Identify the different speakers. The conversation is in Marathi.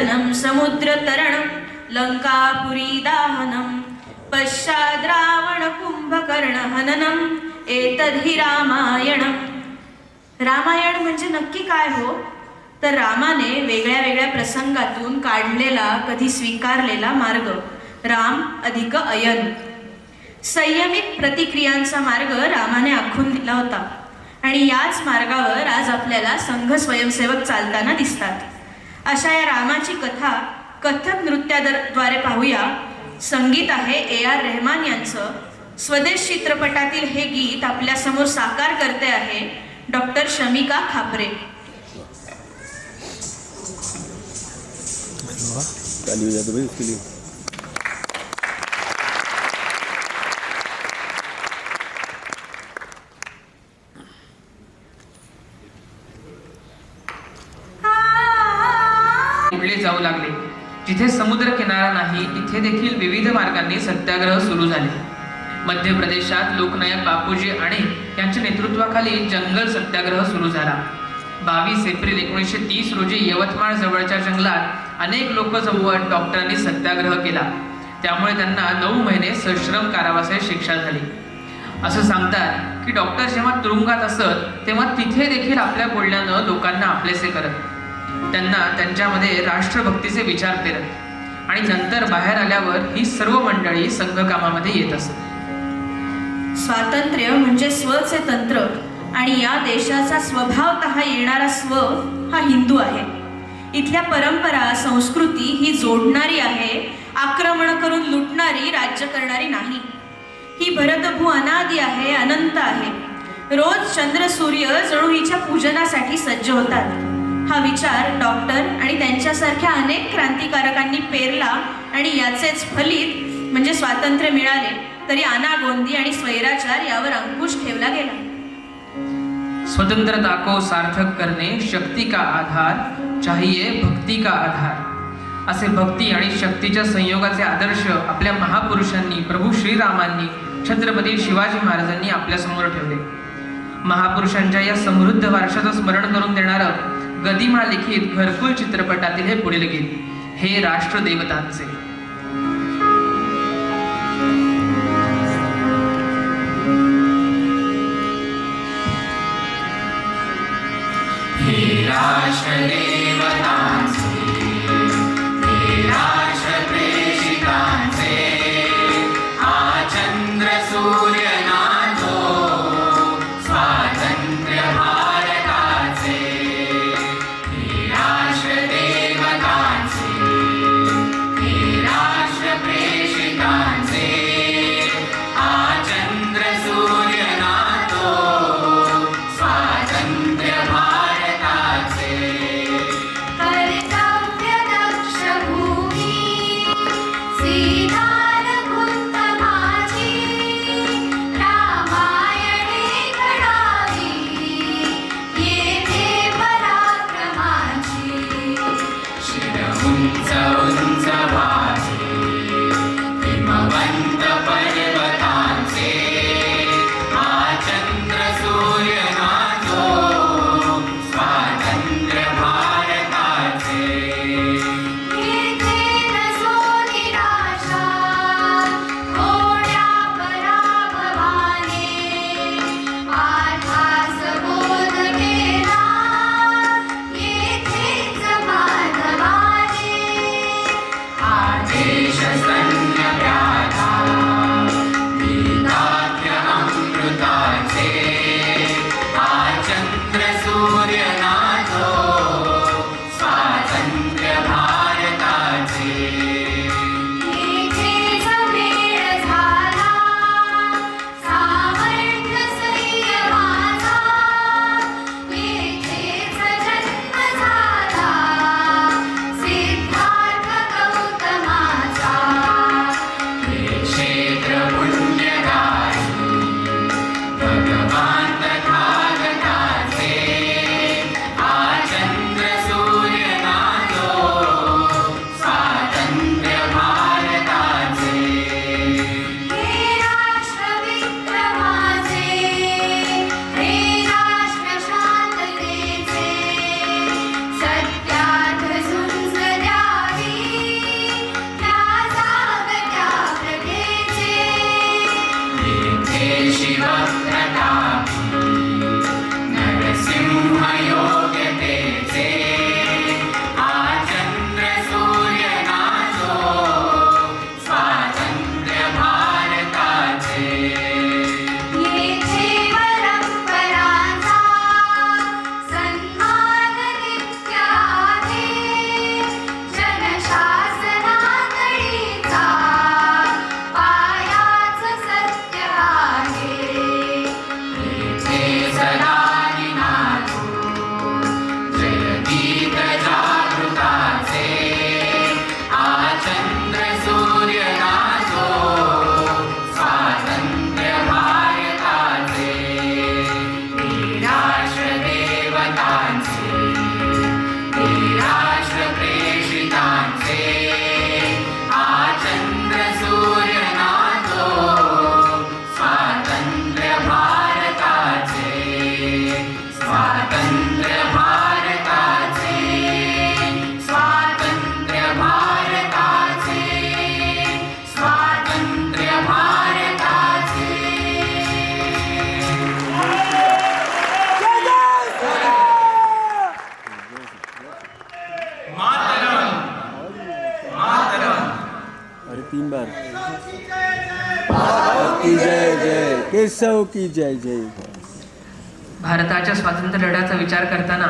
Speaker 1: पतनं समुद्रतरणं लंकापुरी दाहनं पश्चाद् रावण कुंभकर्ण हननम् एतद्धि रामायणं। रामायण म्हणजे नक्की काय हो? तर रामाने वेगळ्या वेगळ्या प्रसंगातून काढलेला कधी स्वीकारलेला मार्ग, राम अधिक अयन, संयमित प्रतिक्रियांचा मार्ग रामाने आखून दिला होता आणि याच मार्गावर आज आपल्याला संघ स्वयंसेवक चालताना दिसतात। अशा या रामाची कथा कथक नृत्याद्वारे पाहूया। संगीत आहे AR रहमान यांचं। स्वदेश चित्रपटातील हे गीत आपल्या समोर साकार करते आहे डॉक्टर शमिका खापरे।
Speaker 2: ताली बजा दो भाई उसके लिए।
Speaker 3: उडले जाऊ लागले। जिथे समुद्र किनारा नाही तिथे देखील विविध मार्गांनी सत्याग्रह सुरू झाले। मध्य प्रदेशात लोकनायक बापूजी आणे यांच्या नेतृत्वाखाली जंगल सत्याग्रह सुरू झाला। 22 एप्रिल 1930 रोजी यवतमाळ जवळच्या जंगलात अनेक लोक जमवून डॉक्टरांनी सत्याग्रह केला। त्यामुळे त्यांना 9 महिने सश्रम कारावासाची शिक्षा झाली। असं सांगतात की डॉक्टर जेव्हा तुरुंगात असत तेव्हा तिथे देखील आपल्या बोलण्यानं लोकांना आपलेसे करत, त्यांना त्यांच्यामध्ये राष्ट्रभक्तीचे विचार पेरत आणि नंतर बाहेर आल्यावर ही सर्व मंडळी संघकामामध्ये येत असत।
Speaker 1: स्वातंत्र्य म्हणजे स्वचे तंत्र आणि या देशाचा स्वभावतः येणारा स्व हा हिंदू आहे। इथल्या परंपरा संस्कृती ही जोडणारी आहे, आक्रमण करून लुटणारी, राज्य करणारी नाही। ही भरतभू अनादी आहे, अनंत आहे। रोज चंद्र सूर्य जणू हिच्या पूजनासाठी सज्ज होतात। हा विचार डॉक्टर आणि त्यांच्यासारख्या अनेक क्रांतिकारकांनी पेरला आणि याचेच फलित म्हणजे स्वातंत्र्य मिळाले तरी अनागोंदी आणि स्वैराचार यावर अंकुश ठेवला गेला।
Speaker 3: स्वतंत्रता को सार्थक करने शक्ती का आधार चाहिए भक्ती का आधार, असे भक्ती आणि शक्तीच्या संयोगाचे आदर्श आपल्या महापुरुषांनी, प्रभू श्रीरामांनी, छत्रपती शिवाजी महाराजांनी आपल्या समोर ठेवले। महापुरुषांच्या या समृद्ध वारशाचं स्मरण करून देणारं गदिमा लिखित घरकुल चित्रपटातील हे पुढील गीत, हे राष्ट्रदेवतांचे।
Speaker 4: हे राष्ट्रदेवतांचे, हे राष्ट्रप्रेषितांचे, हा चंद्र सूर्य नाथो स्वातंत्र्य भारताचे। हे राष्ट्रदेवतांचे, हे राष्ट्रप्रेषितांचे, हा चंद्र सूर्य नाथो स्वातंत्र्य भारताचे। वक्रतापी नरसिंहयोग्यतेचे आचंद्र सूर्य नाचो स्वातंत्र्य भारताचे
Speaker 5: येथे परंपरांचा सन्मान नित्य आहे जनशासनातळीचा पायाच सत्य आहे
Speaker 4: ते सदा निनादो जयगीत जागृताचे आचंद्र सूर्य नाचो स्वातंत्र्य भारताचे हे राष्ट्र देवतांचे हे राष्ट्र प्रेषितांचे आचंद्र सूर्य नाचो स्वातंत्र्य भारताचे स्वातंत्र्य भारताचे स्वातंत्र्य भारताचे स्वातंत्र्य भारताचे
Speaker 2: अरे 3 बार की जय जय केशव की जय जय.
Speaker 3: भारताच्या स्वातंत्र्य लढ्याचा विचार करताना